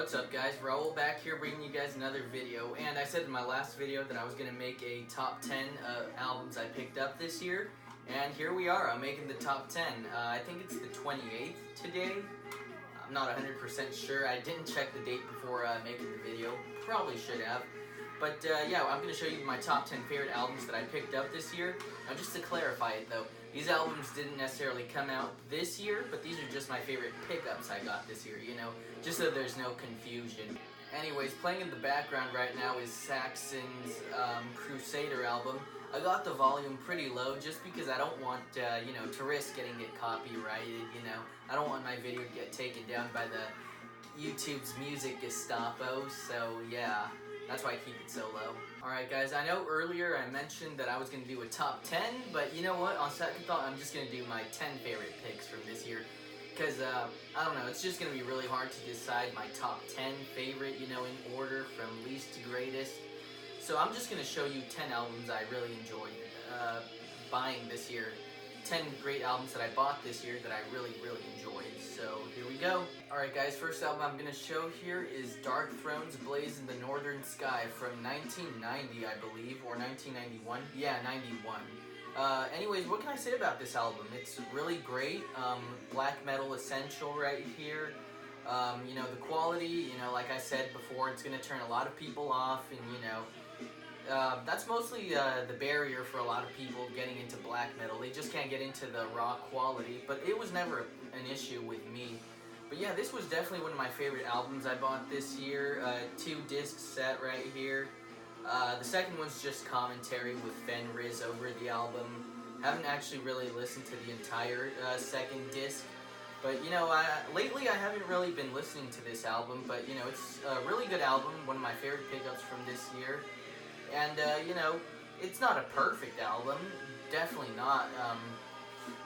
What's up guys, Raul back here bringing you guys another video, and I said in my last video that I was going to make a top 10 albums I picked up this year, and here we are, I'm making the top 10. I think it's the 28th today. I'm not 100% sure, I didn't check the date before making the video, probably should have. But yeah, I'm going to show you my top 10 favorite albums that I picked up this year. Now just to clarify it though, these albums didn't necessarily come out this year, but these are just my favorite pickups I got this year, you know, just so there's no confusion. Anyways, playing in the background right now is Saxon's Crusader album. I got the volume pretty low just because I don't want, you know, to risk getting it copyrighted, you know. I don't want my video to get taken down by the YouTube's music Gestapo, so yeah. That's why I keep it so low. Alright guys, I know earlier I mentioned that I was going to do a top 10, but you know what, on second thought I'm just going to do my 10 favorite picks from this year. Because, I don't know, it's just going to be really hard to decide my top 10 favorite, you know, in order from least to greatest. So I'm just going to show you 10 albums I really enjoyed buying this year. 10 great albums that I bought this year that I really enjoyed. So here we go. Alright guys, first album I'm going to show here is Darkthrone's Blaze in the Northern Sky from 1990, I believe, or 1991. Yeah, 91. Anyways, what can I say about this album? It's really great. Black metal essential right here. You know, the quality, you know, like I said before, it's going to turn a lot of people off, and you know, that's mostly the barrier for a lot of people getting into black metal. They just can't get into the raw quality, but it was never an issue with me. But yeah, this was definitely one of my favorite albums I bought this year. 2-disc set right here. The second one's just commentary with Fenriz over the album. Haven't actually really listened to the entire second disc. But you know, lately I haven't really been listening to this album, but you know, it's a really good album, one of my favorite pickups from this year. And, you know, it's not a perfect album, definitely not,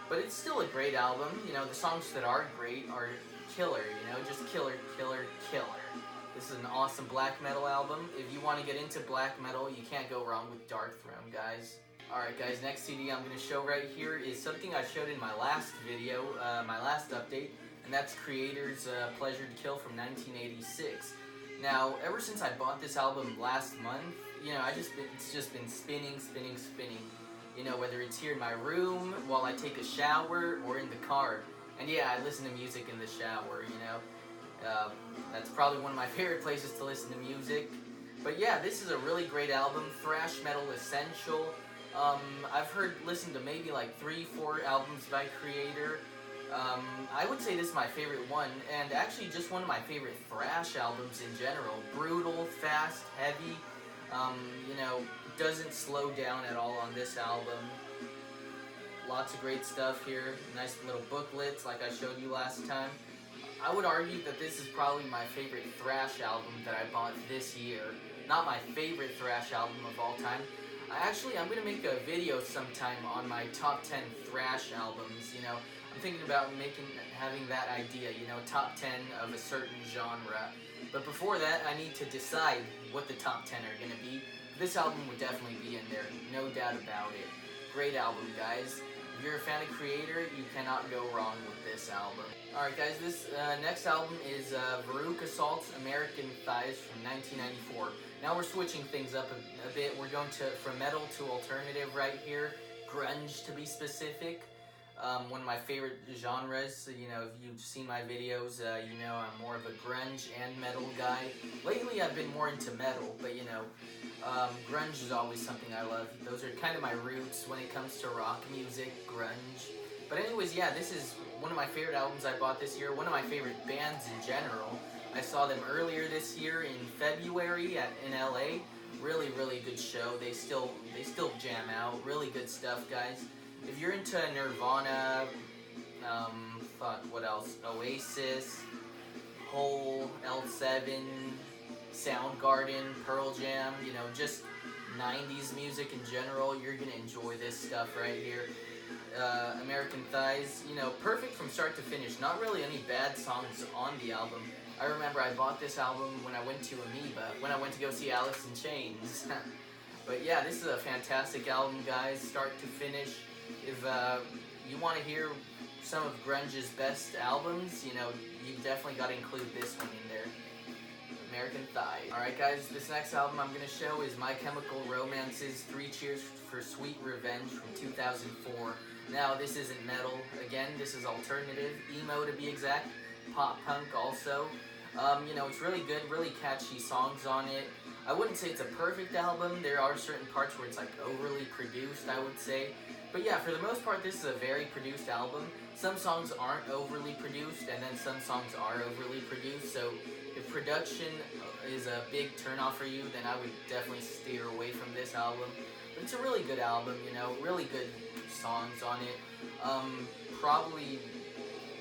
but it's still a great album. You know, the songs that are great are killer, you know, just killer. This is an awesome black metal album. If you want to get into black metal, you can't go wrong with Darkthrone, guys. Alright guys, next CD I'm going to show right here is something I showed in my last video, my last update, and that's Kreator's Pleasure to Kill from 1986. Now, ever since I bought this album last month, you know, it's just been spinning. You know, whether it's here in my room, while I take a shower, or in the car. And yeah, I listen to music in the shower, you know. That's probably one of my favorite places to listen to music. But yeah, this is a really great album, thrash metal essential. I've listened to maybe like 3-4 albums by Kreator. I would say this is my favorite one, and actually just one of my favorite thrash albums in general. Brutal, fast, heavy, you know, doesn't slow down at all on this album. Lots of great stuff here, nice little booklets like I showed you last time. I would argue that this is probably my favorite thrash album that I bought this year. Not my favorite thrash album of all time. I'm going to make a video sometime on my top 10 thrash albums, you know. I'm thinking about having that idea, you know, top 10 of a certain genre. But before that, I need to decide what the top 10 are going to be. This album would definitely be in there, no doubt about it. Great album, guys. If you're a fan of Kreator, you cannot go wrong with this album. Alright guys, this next album is Veruca Salt's American Thighs from 1994. Now we're switching things up a bit. We're going from metal to alternative right here. Grunge to be specific. One of my favorite genres. You know, if you've seen my videos, you know I'm more of a grunge and metal guy. Lately I've been more into metal, but you know, grunge is always something I love. Those are kind of my roots when it comes to rock music, grunge. But anyways, yeah, this is one of my favorite albums I bought this year, one of my favorite bands in general. I saw them earlier this year in February in LA. Really good show. They still jam out. Really good stuff, guys. If you're into Nirvana, what else? Oasis, Hole, L7, Soundgarden, Pearl Jam, you know, just 90s music in general, you're gonna enjoy this stuff right here. American Thighs, you know, perfect from start to finish. Not really any bad songs on the album. I remember I bought this album when I went to Amoeba, when I went to go see Alice in Chains. But yeah, this is a fantastic album, guys, start to finish. If you want to hear some of grunge's best albums, you know, you've definitely got to include this one in there. American Thigh. Alright guys, this next album I'm going to show is My Chemical Romance's 3 Cheers for Sweet Revenge from 2004. Now this isn't metal, again this is alternative, emo to be exact, pop punk also. You know, it's really good, really catchy songs on it. I wouldn't say it's a perfect album, there are certain parts where it's like overly produced, I would say. But yeah, for the most part this is a very produced album. Some songs aren't overly produced and then some songs are overly produced, so if production is a big turnoff for you, then I would definitely steer away from this album. But it's a really good album, you know, really good songs on it. Probably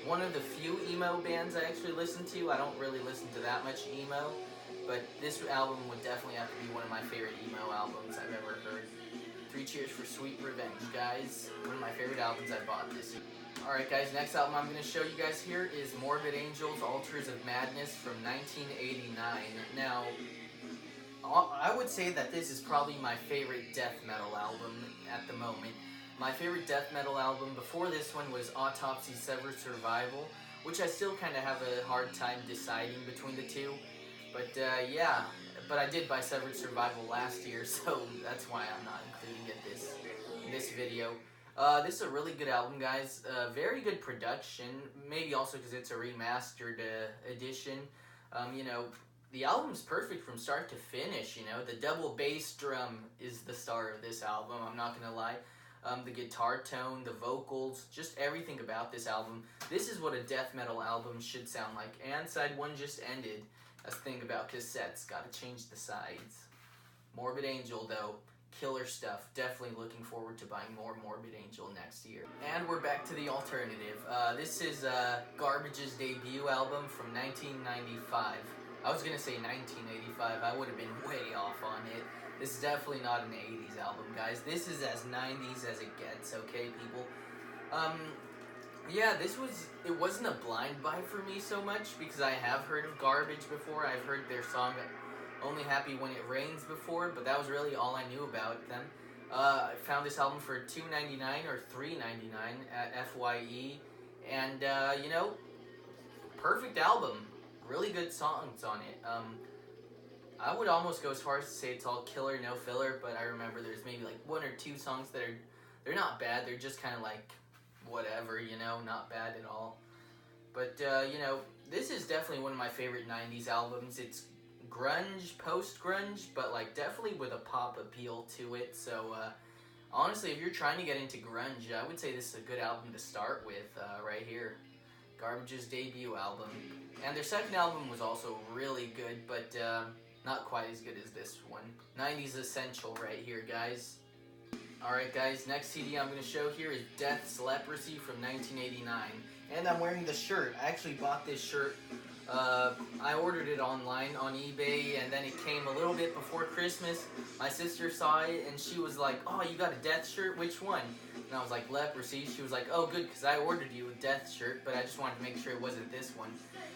one of the few emo bands I actually listen to. I don't really listen to that much emo, but this album would definitely have to be one of my favorite emo albums I've ever heard. 3 Cheers for Sweet Revenge, guys. One of my favorite albums I bought this year. Alright guys, next album I'm going to show you guys here is Morbid Angel's Altars of Madness from 1989. Now, I would say that this is probably my favorite death metal album at the moment. My favorite death metal album before this one was Autopsy Severed Survival, which I still kind of have a hard time deciding between the two. But yeah, but I did buy Severed Survival last year, so that's why I'm not including it in this video. This is a really good album, guys. Very good production, maybe also because it's a remastered edition. You know, the album's perfect from start to finish, you know. The double bass drum is the star of this album, I'm not gonna lie. The guitar tone, the vocals, just everything about this album. This is what a death metal album should sound like. And side 1 just ended. That's the thing about cassettes, gotta change the sides. Morbid Angel, though, killer stuff. Definitely looking forward to buying more Morbid Angel next year. And we're back to the alternative. This is Garbage's debut album from 1995. I was gonna say 1985, I would have been way off on it. This is definitely not an 80s album, guys. This is as 90s as it gets, okay, people? Yeah, it wasn't a blind buy for me so much, because I have heard of Garbage before. I've heard their song Only Happy When It Rains before, but that was really all I knew about them. I found this album for $2.99 or $3.99 at FYE, and, you know, perfect album. Really good songs on it. I would almost go as far as to say it's all killer, no filler, but I remember there's maybe like 1 or 2 songs that they're not bad, they're just kind of like whatever, you know, not bad at all. But, you know, this is definitely one of my favorite 90s albums. It's grunge, post-grunge, but like definitely with a pop appeal to it, so honestly, if you're trying to get into grunge, I would say this is a good album to start with, right here. Garbage's debut album. And their second album was also really good, but not quite as good as this one. 90s Essential right here, guys. Alright guys, next CD I'm going to show here is Death's Leprosy from 1989. And I'm wearing the shirt. I actually bought this shirt. I ordered it online on eBay, and then it came a little bit before Christmas. My sister saw it, and she was like, "Oh, you got a Death shirt? Which one?" And I was like, "Leprosy." She was like, "Oh, good, because I ordered you a Death shirt, but I just wanted to make sure it wasn't this one."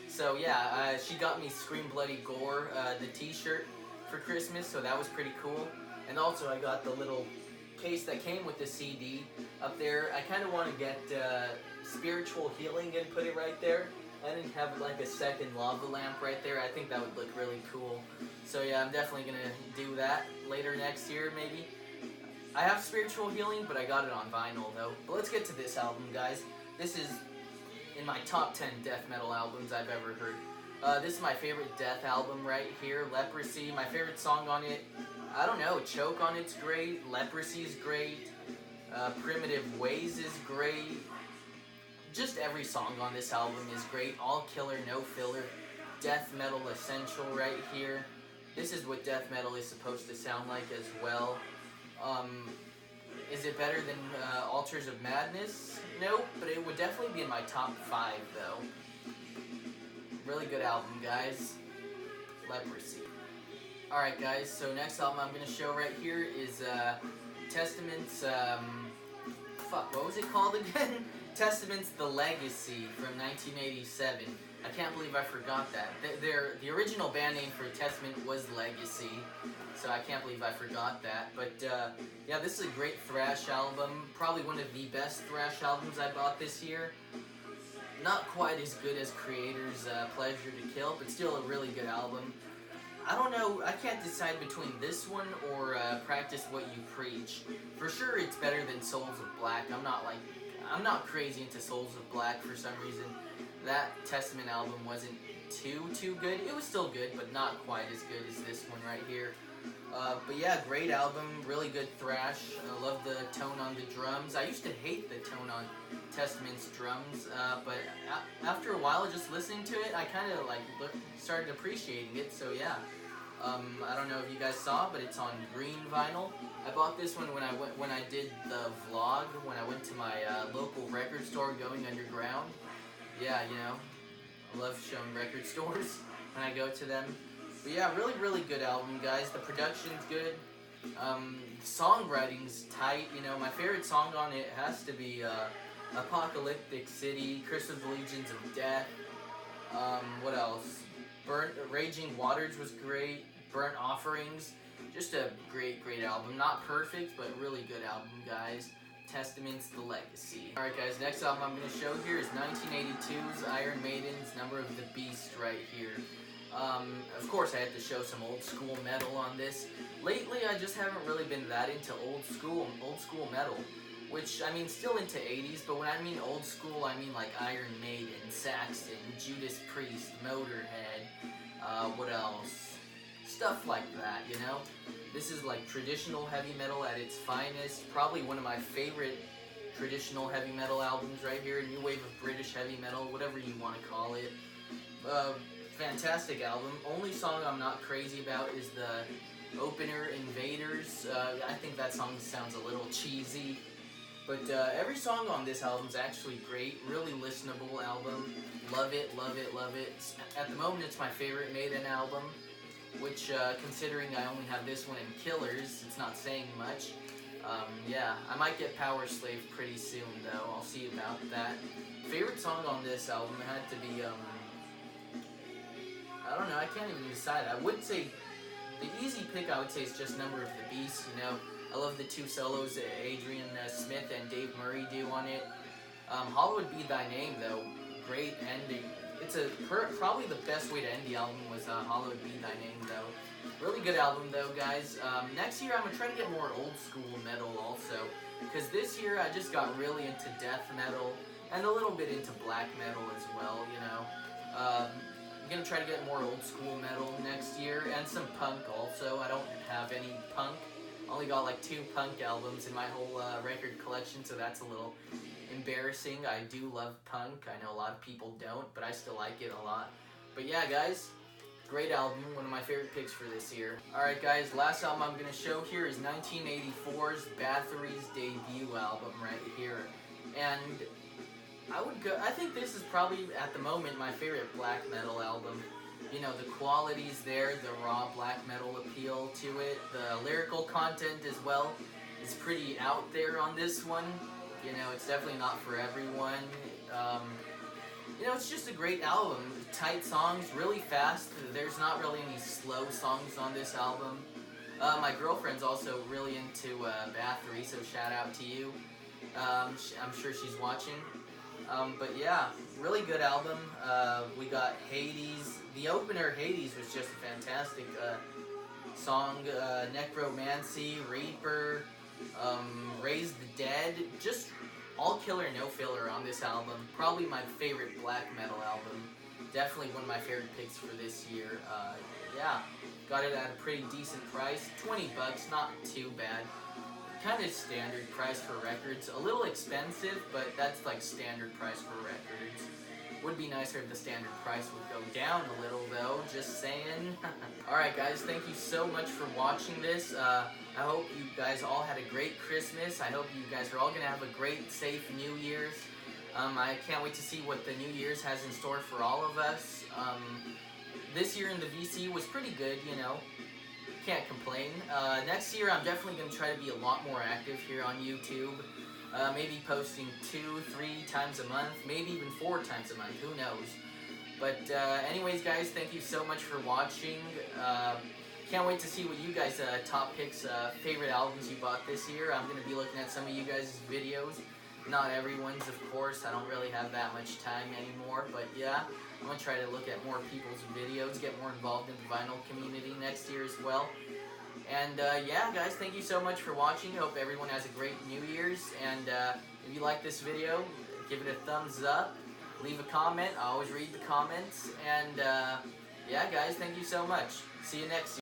So yeah, she got me Scream Bloody Gore, the t-shirt, for Christmas, so that was pretty cool. And also I got the little case that came with the CD up there. I kind of want to get Spiritual Healing and put it right there. And then have like a second lava lamp right there. I think that would look really cool. So yeah, I'm definitely going to do that later next year maybe. I have Spiritual Healing, but I got it on vinyl though. But let's get to this album, guys. This is in my top 10 death metal albums I've ever heard. This is my favorite death album right here, Leprosy. My favorite song on it, I don't know, Choke on It's great, Leprosy's great, Primitive Ways is great. Just every song on this album is great. All killer, no filler. Death metal essential right here. This is what death metal is supposed to sound like as well. Is it better than Altars of Madness? Nope, but it would definitely be in my top 5 though. Really good album, guys. Leprosy. Alright guys, so next album I'm going to show right here is Testament's, what was it called again? Testament's The Legacy from 1987. I can't believe I forgot that. The original band name for Testament was Legacy, so I can't believe I forgot that. But yeah, this is a great thrash album. Probably one of the best thrash albums I bought this year. Not quite as good as Creator's Pleasure to Kill, but still a really good album. I don't know, I can't decide between this one or Practice What You Preach. For sure it's better than Souls of Black. I'm not crazy into Souls of Black for some reason. That Testament album wasn't too good. It was still good, but not quite as good as this one right here. But yeah, great album, really good thrash. I love the tone on the drums. I used to hate the tone on Testament's drums, but after a while, just listening to it, I kind of like started appreciating it. So yeah, I don't know if you guys saw, but it's on green vinyl. I bought this one when I did the vlog when I went to my local record store, Going Underground. Yeah, you know, I love showing record stores when I go to them. But yeah, really good album, guys. The production's good. Songwriting's tight. You know, my favorite song on it has to be Apocalyptic City, Curse of the Legions of Death. What else? Raging Waters was great. Burnt Offerings. Just a great album. Not perfect, but really good album, guys. Testament's The Legacy. Alright guys, next album I'm going to show here is 1982's Iron Maiden's Number of the Beast right here. Of course I had to show some old school metal on this. Lately I just haven't really been that into old school metal. Which, I mean, still into 80s, but when I mean old school, I mean like Iron Maiden, Saxon, Judas Priest, Motorhead, what else? Stuff like that, you know? This is like traditional heavy metal at its finest. Probably one of my favorite traditional heavy metal albums right here. New wave of British heavy metal, whatever you want to call it. Fantastic album. Only song I'm not crazy about is the opener, Invaders. I think that song sounds a little cheesy. But every song on this album is actually great. Really listenable album. Love it. At the moment, it's my favorite Maiden album. Which, considering I only have this one and Killers, it's not saying much. Yeah, I might get Power Slave pretty soon, though. I'll see about that. Favorite song on this album had to be, I don't know, I can't even decide. I would say, the easy pick I would say is just Number of the Beast, you know. I love the two solos that Adrian Smith and Dave Murray do on it. Hallowed Be Thy Name, though. Great ending. It's probably the best way to end the album was Hallowed Be Thy Name, though. Really good album, though, guys. Next year, I'm going to try to get more old school metal, also. Because this year, I just got really into death metal, and a little bit into black metal as well, you know. I'm going to try to get more old school metal next year, and some punk, also. I don't have any punk. I only got like 2 punk albums in my whole record collection, so that's a little embarrassing. I do love punk. I know a lot of people don't, but I still like it a lot. But yeah, guys, great album. One of my favorite picks for this year. Alright, guys, last album I'm going to show here is 1984's Bathory's debut album right here. And I think this is probably, at the moment, my favorite black metal album. You know, the quality's there, the raw black metal appeal to it, the lyrical content as well is pretty out there on this one. You know, it's definitely not for everyone. You know, it's just a great album. Tight songs, really fast. There's not really any slow songs on this album. My girlfriend's also really into Bathory, so shout out to you. I'm sure she's watching. But yeah, really good album. We got Hades. The opener, Hades, was just a fantastic song. Necromancy, Reaper, Raise the Dead. Just all killer, no filler on this album. Probably my favorite black metal album. Definitely one of my favorite picks for this year. Yeah, got it at a pretty decent price. 20 bucks, not too bad. Kind of standard price for records. A little expensive, but that's like standard price for records. Would be nicer if the standard price would go down a little though, just saying. Alright guys, thank you so much for watching this. I hope you guys all had a great Christmas. I hope you guys are all going to have a great, safe New Year's. I can't wait to see what the New Year's has in store for all of us. This year in the VC was pretty good, you know. Can't complain. Next year I'm definitely going to try to be a lot more active here on YouTube. Maybe posting 2-3 times a month, maybe even 4 times a month, who knows. But anyways guys, thank you so much for watching. Can't wait to see what you guys top picks, favorite albums you bought this year. I'm going to be looking at some of you guys' videos. Not everyone's, of course. I don't really have that much time anymore, but yeah. I'm going to try to look at more people's videos, get more involved in the vinyl community next year as well. And yeah, guys, thank you so much for watching. Hope everyone has a great New Year's. And if you like this video, give it a thumbs up. Leave a comment. I always read the comments. And yeah, guys, thank you so much. See you next year.